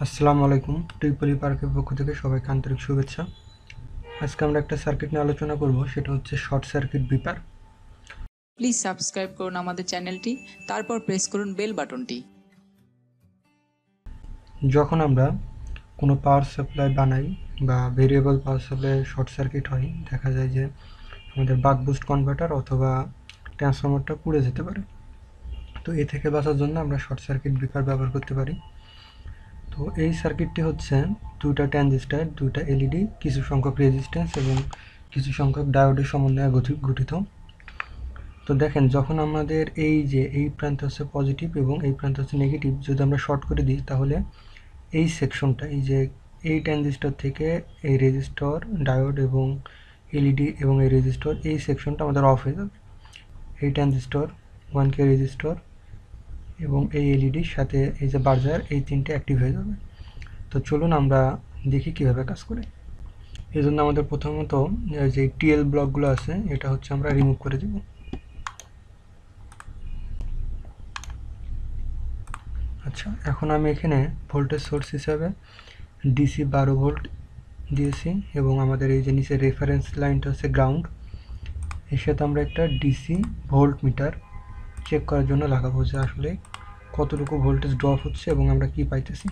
আসসালামু আলাইকুম। ট্রিপলি পার্কের পক্ষ থেকে সবাইকে আন্তরিক শুভেচ্ছা। আজকে আমরা একটা সার্কিট নিয়ে আলোচনা করব, সেটা হচ্ছে শর্ট সার্কিট বিপার। প্লিজ সাবস্ক্রাইব করুন আমাদের চ্যানেলটি, তারপর প্রেস করুন বেল বাটনটি। যখন আমরা কোনো পাওয়ার সাপ্লাই বানাই বা variable power supply short circuit হয়, দেখা যায় যে আমাদের বাক বুস্ট কনভার্টার অথবা ট্রান্সফরমারটা পুড়ে যেতে পারে। তো এ থেকে বাঁচার জন্য আমরা শর্ট সার্কিট বিপার ব্যবহার করতে পারি। তো এই সার্কিটটি হচ্ছে দুইটা ট্রানজিস্টর, দুইটা এলইডি, কিছু সংখ্যক রেজিস্ট্যান্স এবং কিছু সংখ্যক ডায়োডের সমন্বয়ে গঠিত। তো দেখেন, যখন আমাদের এই প্রান্ত হচ্ছে পজিটিভ এবং এই প্রান্ত হচ্ছে নেগেটিভ, যদি আমরা শর্ট করে দিই তাহলে এই সেকশনটা, এই ট্রানজিস্টর থেকে এই রেজিস্টর, ডায়োড এবং এলইডি এবং এই রেজিস্টর, এই সেকশনটা আমাদের অফ হয়ে যাবে। এই ট্রানজিস্টর, 1K রেজিস্টর এবং এই এলইডির সাথে এই যে বাজার, এই তিনটে অ্যাক্টিভ হয়ে যাবে। তো চলুন আমরা দেখি কীভাবে কাজ করে। এই জন্য আমাদের প্রথমত যে টিএল ব্লকগুলো আছে, এটা হচ্ছে আমরা রিমুভ করে দেব। আচ্ছা, এখন আমি এখানে ভোল্টেজ সোর্স হিসাবে ডিসি 12 ভোল্ট দিয়েছি এবং আমাদের এই যে নিচে রেফারেন্স লাইনটা হচ্ছে গ্রাউন্ড। এর সাথে আমরা একটা ডিসি ভোল্ট মিটার চেক করার জন্য লাগাবো যে আসলে কতটুকু ভোল্টেজ ড্রপ হচ্ছে এবং আমরা কি পাইতেছি।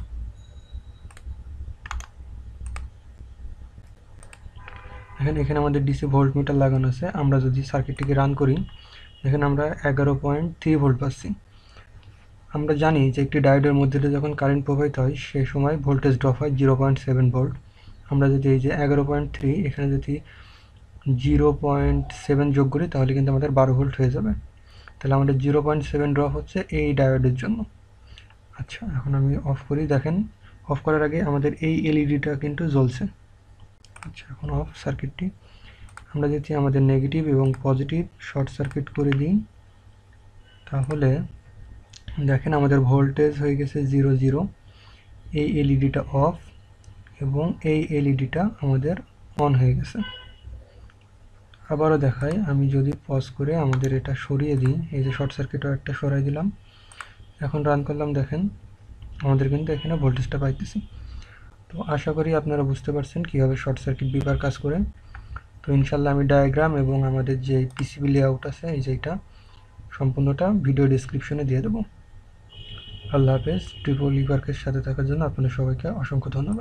এখানে আমাদের ডিসি ভোল্ট মিটার লাগানো আছে। আমরা যদি সার্কিটটিকে রান করি, এখানে আমরা 11.3 ভোল্ট পাচ্ছি। আমরা জানি যে একটি ডায়োডের মধ্যে দিয়ে যখন কারেন্ট প্রবাহিত হয় সেই সময় ভোল্টেজ ড্রপ হয় 0.7 ভোল্ট। আমরা যদি এই যে 11.3 এখানে যদি 0.7 যোগ করি তাহলে কিন্তু আমাদের 12 ভোল্ট হয়ে যাবে। তাহলে আমাদের 0.7 ড্রপ হচ্ছে এই ডায়োডের জন্য। আচ্ছা, এখন আমি অফ করি। দেখেন, অফ করার আগে আমাদের এই এলইডিটা কিন্তু জ্বলছে। আচ্ছা, এখন অফ সার্কিটটি। আমরা যদি আমাদের নেগেটিভ এবং পজিটিভ শর্ট সার্কিট করে দিই তাহলে দেখেন আমাদের ভোল্টেজ হয়ে গেছে 0 এই এলইডিটা অফ এবং এই এলইডিটা আমাদের অন হয়ে গেছে। আবারও দেখাই, আমি যদি পজ করে আমাদের এটা সরিয়ে দিই, এই যে শর্ট সার্কিটও একটা সরাই দিলাম, এখন রান করলাম, দেখেন আমাদের কিন্তু এখানে ভোল্টেজটা পাইতেছি। তো আশা করি আপনারা বুঝতে পারছেন কীভাবে শর্ট সার্কিট বিপার কাজ করে। তো ইনশাল্লাহ আমি ডায়াগ্রাম এবং আমাদের যে পিসিবি লেআউট আছে এই যেটা সম্পূর্ণটা ভিডিও ডিসক্রিপশনে দিয়ে দেবো। আল্লাহ হাফেজ। ট্রিপল পার্কের সাথে থাকার জন্য আপনাদের সবাইকে অসংখ্য ধন্যবাদ।